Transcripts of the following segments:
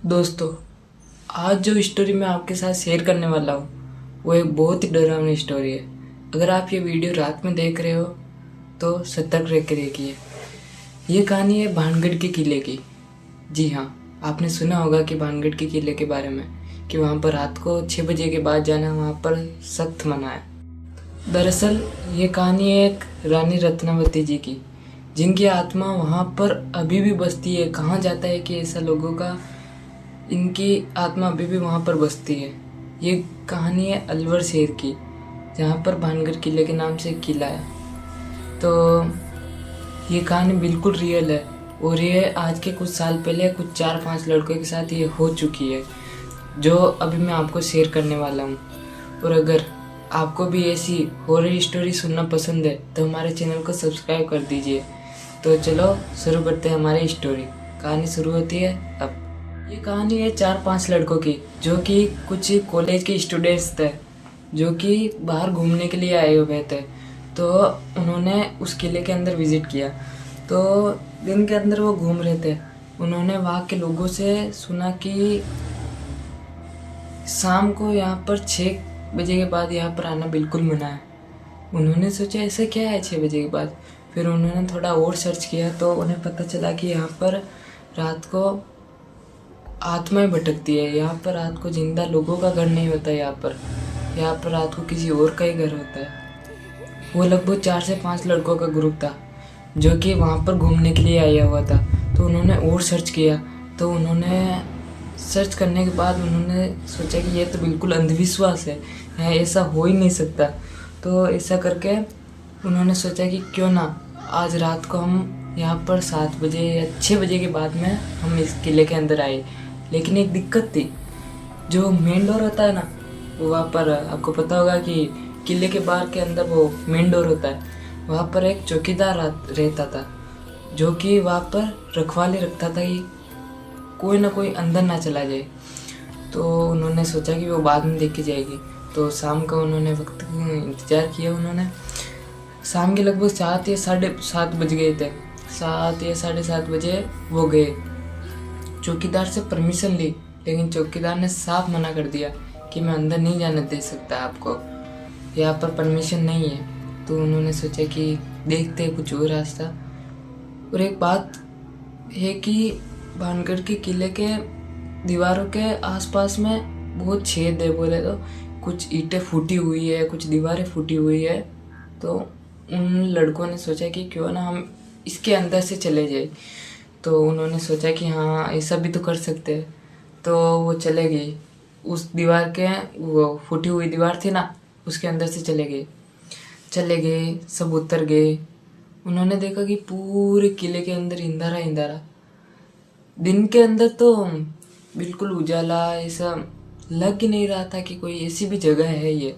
दोस्तों, आज जो स्टोरी मैं आपके साथ शेयर करने वाला हूँ वो एक बहुत ही डरावनी स्टोरी है। अगर आप ये वीडियो रात में देख रहे हो तो सतर्क रह कर देखिए। ये कहानी है भानगढ़ के किले की। जी हाँ, आपने सुना होगा कि भानगढ़ के किले के बारे में, कि वहाँ पर रात को 6 बजे के बाद जाना वहाँ पर सख्त मना है। दरअसल ये कहानी है एक रानी रत्नावती जी की, जिनकी आत्मा वहाँ पर अभी भी बसती है। कहाँ जाता है कि ऐसा लोगों का, इनकी आत्मा अभी भी वहाँ पर बसती है। ये कहानी है अलवर शहर की, जहाँ पर भानगढ़ किले के नाम से एक किला है। तो ये कहानी बिल्कुल रियल है, और ये आज के कुछ साल पहले कुछ 4-5 लड़कों के साथ ये हो चुकी है, जो अभी मैं आपको शेयर करने वाला हूँ। और अगर आपको भी ऐसी हॉरर स्टोरी सुनना पसंद है तो हमारे चैनल को सब्सक्राइब कर दीजिए। तो चलो शुरू करते हैं हमारी स्टोरी। कहानी शुरू होती है अब। ये कहानी है 4-5 लड़कों की, जो कि कुछ कॉलेज के स्टूडेंट्स थे, जो कि बाहर घूमने के लिए आए हुए थे। तो उन्होंने उस किले के अंदर विज़िट किया। तो दिन के अंदर वो घूम रहे थे। उन्होंने वहाँ के लोगों से सुना कि शाम को यहाँ पर 6 बजे के बाद यहाँ पर आना बिल्कुल मना है। उन्होंने सोचा ऐसा क्या है 6 बजे के बाद। फिर उन्होंने थोड़ा और सर्च किया तो उन्हें पता चला कि यहाँ पर रात को आत्माएं भटकती है। यहाँ पर रात को जिंदा लोगों का घर नहीं होता। यहाँ पर रात को किसी और का ही घर होता है। वो लगभग 4 से 5 लड़कों का ग्रुप था, जो कि वहाँ पर घूमने के लिए आया हुआ था। तो उन्होंने और सर्च किया। तो उन्होंने सर्च करने के बाद उन्होंने सोचा कि ये तो बिल्कुल अंधविश्वास है, ऐसा हो ही नहीं सकता। तो ऐसा करके उन्होंने सोचा कि क्यों ना आज रात को हम यहाँ पर 7 बजे या 6 बजे के बाद में हम इस किले के अंदर आए। लेकिन एक दिक्कत थी, जो मेन डोर होता है ना, वो वहाँ पर आपको पता होगा कि किले के बाहर के अंदर वो मेन डोर होता है। वहाँ पर एक चौकीदार रहता था, जो कि वहाँ पर रखवाली रखता था कि कोई ना कोई अंदर ना चला जाए। तो उन्होंने सोचा कि वो बाद में देखी जाएगी। तो शाम का उन्होंने वक्त इंतज़ार किया। उन्होंने शाम के लगभग 7 या 7:30 बज गए थे। 7 या 7:30 बजे वो गए, चौकीदार से परमिशन ली। लेकिन चौकीदार ने साफ मना कर दिया कि मैं अंदर नहीं जाने दे सकता, आपको यहाँ पर परमिशन नहीं है। तो उन्होंने सोचा कि देखते हैं कुछ और रास्ता। और एक बात है कि भानगढ़ के किले के दीवारों के आसपास में बहुत छेद है। बोले तो कुछ ईंटें फूटी हुई है, कुछ दीवारें फूटी हुई है। तो उन लड़कों ने सोचा कि क्यों ना हम इसके अंदर से चले जाए। तो उन्होंने सोचा कि हाँ, ऐसा भी तो कर सकते हैं। तो वो चले गए उस दीवार के, वो फूटी हुई दीवार थी ना, उसके अंदर से चले गए। सब उतर गए। उन्होंने देखा कि पूरे किले के अंदर अंधारा। दिन के अंदर तो बिल्कुल उजाला, ऐसा लग ही नहीं रहा था कि कोई ऐसी भी जगह है ये।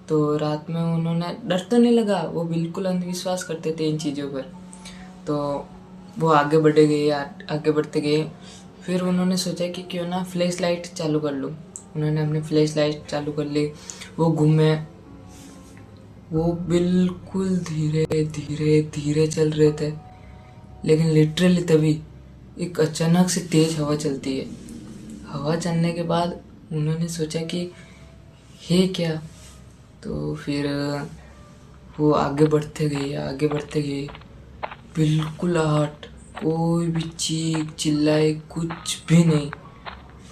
तो रात में उन्होंने, डर तो नहीं लगा, वो बिल्कुल अंधविश्वास करते थे इन चीज़ों पर। तो वो आगे बढ़ते गए। फिर उन्होंने सोचा कि क्यों ना फ्लैश लाइट चालू कर लूँ। उन्होंने अपनी फ्लैश लाइट चालू कर ली। वो घूमे, वो बिल्कुल धीरे धीरे धीरे चल रहे थे। लेकिन लिटरली तभी एक अचानक से तेज हवा चलती है। हवा चलने के बाद उन्होंने सोचा कि ये क्या। तो फिर वो आगे बढ़ते गए। बिल्कुल आहट, कोई भी चीख चिल्लाए कुछ भी नहीं।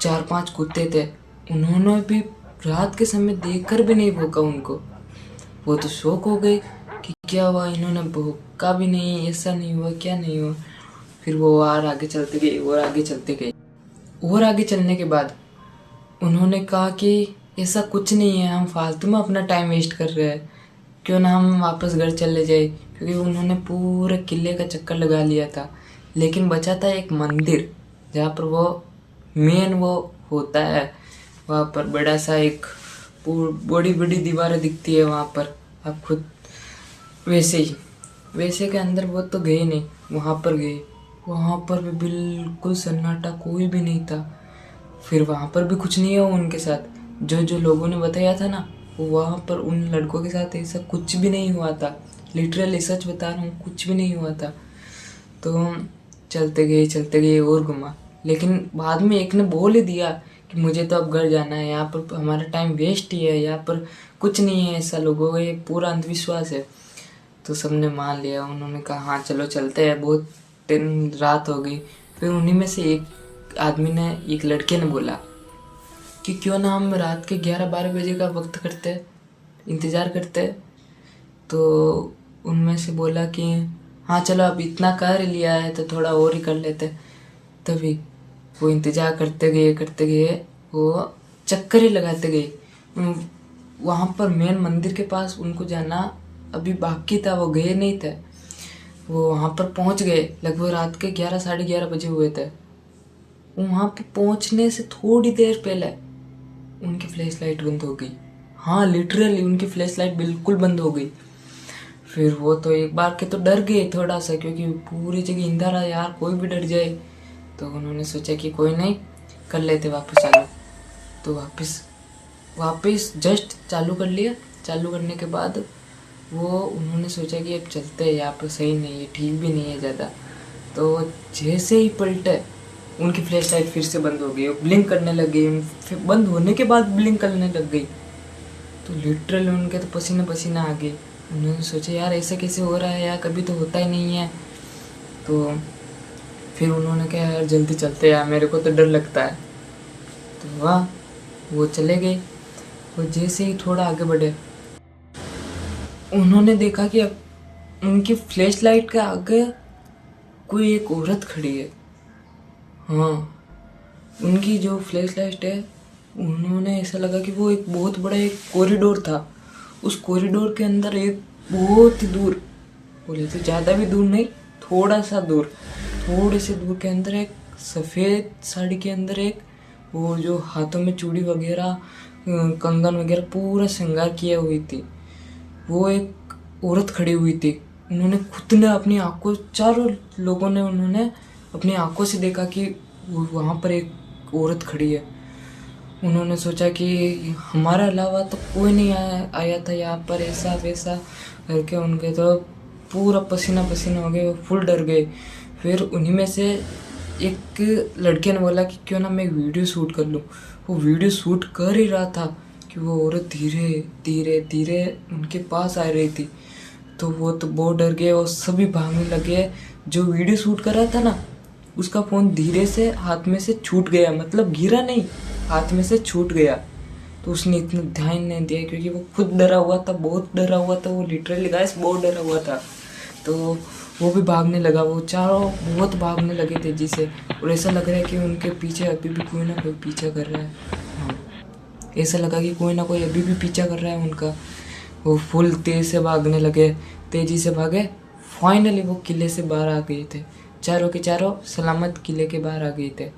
4-5 कुत्ते थे, उन्होंने भी रात के समय देखकर भी नहीं भौंका उनको। वो तो शौक हो गए कि क्या हुआ, इन्होंने भौंका भी नहीं, ऐसा नहीं हुआ, क्या नहीं हुआ। फिर वो और आगे चलते गए। और आगे चलने के बाद उन्होंने कहा कि ऐसा कुछ नहीं है, हम फालतू में अपना टाइम वेस्ट कर रहे हैं, क्यों ना हम वापस घर चले जाए। क्योंकि उन्होंने पूरे किले का चक्कर लगा लिया था। लेकिन बचा था एक मंदिर, जहाँ पर वो मेन वो होता है। वहाँ पर बड़ा सा एक बड़ी बड़ी दीवारें दिखती है वहाँ पर, आप खुद वैसे के अंदर वो तो गए नहीं, वहाँ पर गए। वहाँ पर भी बिल्कुल सन्नाटा, कोई भी नहीं था। फिर वहाँ पर भी कुछ नहीं हुआ उनके साथ। जो लोगों ने बताया था ना, वो वहाँ पर उन लड़कों के साथ ऐसा कुछ भी नहीं हुआ था। लिटरली सच बता रहा हूँ, कुछ भी नहीं हुआ था। तो चलते गए और घुमा, लेकिन बाद में एक ने बोल ही दिया कि मुझे तो अब घर जाना है, यहाँ पर हमारा टाइम वेस्ट ही है, यहाँ पर कुछ नहीं है ऐसा, लोगों का ये पूरा अंधविश्वास है। तो सबने मान लिया, उन्होंने कहा हाँ चलो चलते हैं, बहुत दिन रात हो गई। फिर उन्हीं में से एक आदमी ने, एक लड़के ने बोला कि क्यों ना हम रात के 11-12 बजे का वक्त करते, इंतज़ार करते। तो उनमें से बोला कि हाँ चलो अब इतना कर लिया है तो थोड़ा और ही कर लेते। तभी वो इंतज़ार करते गए, वो चक्कर ही लगाते गए। वहाँ पर मेन मंदिर के पास उनको जाना अभी बाकी था, वो गए नहीं थे। वो वहाँ पर पहुँच गए, लगभग रात के 11-11:30 बजे हुए थे। वहाँ पर पहुँचने से थोड़ी देर पहले उनकी फ्लैश लाइट बंद हो गई। हाँ लिटरली उनकी फ्लैश लाइट बिल्कुल बंद हो गई। फिर वो तो एक बार के तो डर गए थोड़ा सा, क्योंकि पूरी जगह अंधेरा यार, कोई भी डर जाए। तो उन्होंने सोचा कि कोई नहीं, कर लेते वापस चालू। तो वापस जस्ट चालू कर लिया। चालू करने के बाद वो उन्होंने सोचा कि अब चलते हैं, यहाँ पर सही नहीं है, ठीक भी नहीं है ज़्यादा। तो जैसे ही पलटे उनकी फ्लैश लाइट फिर से बंद हो गई, ब्लिंक करने लग गई, फिर बंद होने के बाद ब्लिंक करने लग गई। तो लिटरली उनके तो पसीना पसीना आ गए। उन्होंने सोचा यार ऐसा कैसे हो रहा है यार, कभी तो होता ही नहीं है। तो फिर उन्होंने कहा यार जल्दी चलते यार, मेरे को तो डर लगता है। तो वाह, वो चले गए। और जैसे ही थोड़ा आगे बढ़े, उन्होंने देखा कि अब उनकी फ्लैश लाइट के आगे कोई एक औरत खड़ी है। हाँ, उनकी जो फ्लैश लाइट है, उन्होंने ऐसा लगा कि वो एक बहुत बड़ा एक कॉरिडोर था। उस कॉरिडोर के अंदर एक बहुत ही दूर, बोले तो ज़्यादा भी दूर नहीं, थोड़ा सा दूर, थोड़े से दूर के अंदर एक सफ़ेद साड़ी के अंदर एक, वो जो हाथों में चूड़ी वगैरह, कंगन वगैरह पूरा श्रृंगार किया हुई थी, वो एक औरत खड़ी हुई थी। उन्होंने खुद ने अपनी आंखों, चारों लोगों ने उन्होंने अपनी आंखों से देखा कि वहाँ पर एक औरत खड़ी है। उन्होंने सोचा कि हमारे अलावा तो कोई नहीं आया था यहाँ पर, ऐसा वैसा करके उनके तो पूरा पसीना पसीना हो गए, वो फुल डर गए। फिर उन्हीं में से एक लड़के ने बोला कि क्यों ना मैं एक वीडियो शूट कर लूँ। वो वीडियो शूट कर ही रहा था कि वो औरत धीरे धीरे धीरे उनके पास आ रही थी। तो वो तो बहुत डर गए और सभी भागने लगे। जो वीडियो शूट कर रहा था ना, उसका फ़ोन धीरे से हाथ में से छूट गया, मतलब गिरा नहीं, हाथ में से छूट गया। तो उसने इतना ध्यान नहीं दिया क्योंकि वो खुद डरा हुआ था, बहुत डरा हुआ था, वो लिटरली गाइस बहुत डरा हुआ था। तो वो भी भागने लगा, वो चारों बहुत भागने लगे तेजी से। और ऐसा लग रहा है कि उनके पीछे अभी भी कोई ना कोई पीछा कर रहा है। हाँ, ऐसा लगा कि कोई ना कोई अभी भी पीछा कर रहा है उनका। वो फुल तेज से भागने लगे, तेजी से भागे। फाइनली वो किले से बाहर आ गए थे, चारों के चारों सलामत किले के बाहर आ गए थे।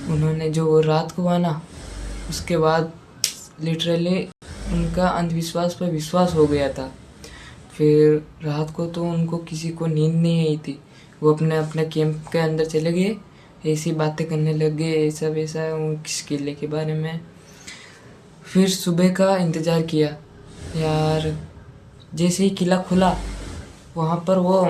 उन्होंने जो वो रात को हुआ ना, उसके बाद लिटरली उनका अंधविश्वास पर विश्वास हो गया था। फिर रात को तो उनको किसी को नींद नहीं आई थी। वो अपने अपने कैंप के अंदर चले गए, ऐसी बातें करने लग गए, ऐसा वैसा उस किले के बारे में। फिर सुबह का इंतज़ार किया यार। जैसे ही किला खुला, वहाँ पर वो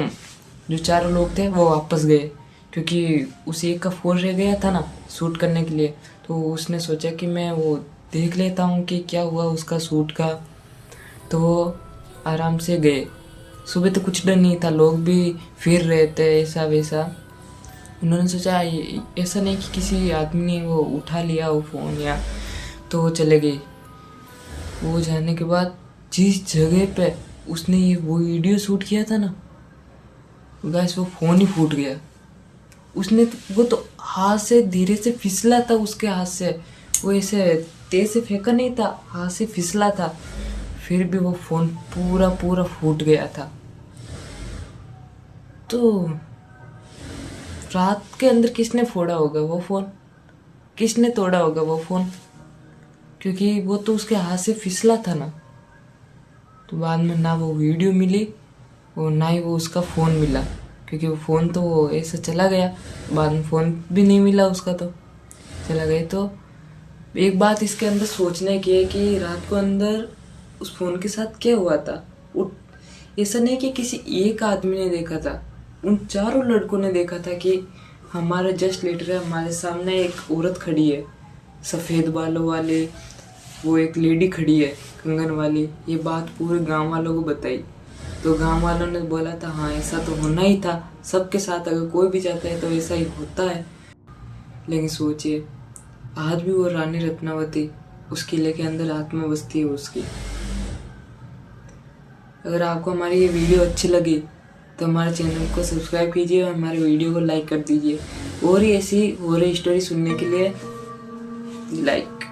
जो चारों लोग थे वो वापस गए, क्योंकि उस एक का फ़ोन रह गया था ना शूट करने के लिए। तो उसने सोचा कि मैं वो देख लेता हूँ कि क्या हुआ उसका शूट का। तो वो आराम से गए। सुबह तो कुछ डर नहीं था, लोग भी फिर रहे थे, ऐसा वैसा। उन्होंने सोचा ऐसा नहीं कि किसी आदमी ने वो उठा लिया वो फ़ोन, या तो वो चले गए। वो जाने के बाद जिस जगह पे उसने ये वो वीडियो शूट किया था ना गाइस, वो फ़ोन ही फूट गया। उसने वो तो हाथ से धीरे से फिसला था, उसके हाथ से वो ऐसे तेज से फेंका नहीं था, हाथ से फिसला था। फिर भी वो फ़ोन पूरा पूरा फूट गया था। तो रात के अंदर किसने फोड़ा होगा वो फ़ोन, किसने तोड़ा होगा वो फ़ोन, क्योंकि वो तो उसके हाथ से फिसला था ना। तो बाद में ना वो वीडियो मिली और ना ही वो उसका फ़ोन मिला, क्योंकि वो फ़ोन तो वो ऐसा चला गया। बाद में फ़ोन भी नहीं मिला उसका, तो चला गया। तो एक बात इसके अंदर सोचने की है कि रात को अंदर उस फ़ोन के साथ क्या हुआ था। ऐसा नहीं कि किसी एक आदमी ने देखा था, उन चारों लड़कों ने देखा था कि हमारा जस्ट लीडर है, हमारे सामने एक औरत खड़ी है सफ़ेद बालों वाले, वो एक लेडी खड़ी है कंगन वाली। ये बात पूरे गांव वालों को बताई तो गांव वालों ने बोला था हाँ ऐसा तो होना ही था, सबके साथ अगर कोई भी जाता है तो ऐसा ही होता है। लेकिन सोचिए आज भी वो रानी रत्नावती उस किले के अंदर आत्मा बसती है उसकी। अगर आपको हमारी ये वीडियो अच्छी लगी तो हमारे चैनल को सब्सक्राइब कीजिए और हमारे वीडियो को लाइक कर दीजिए। और ही ऐसी और ही स्टोरी सुनने के लिए लाइक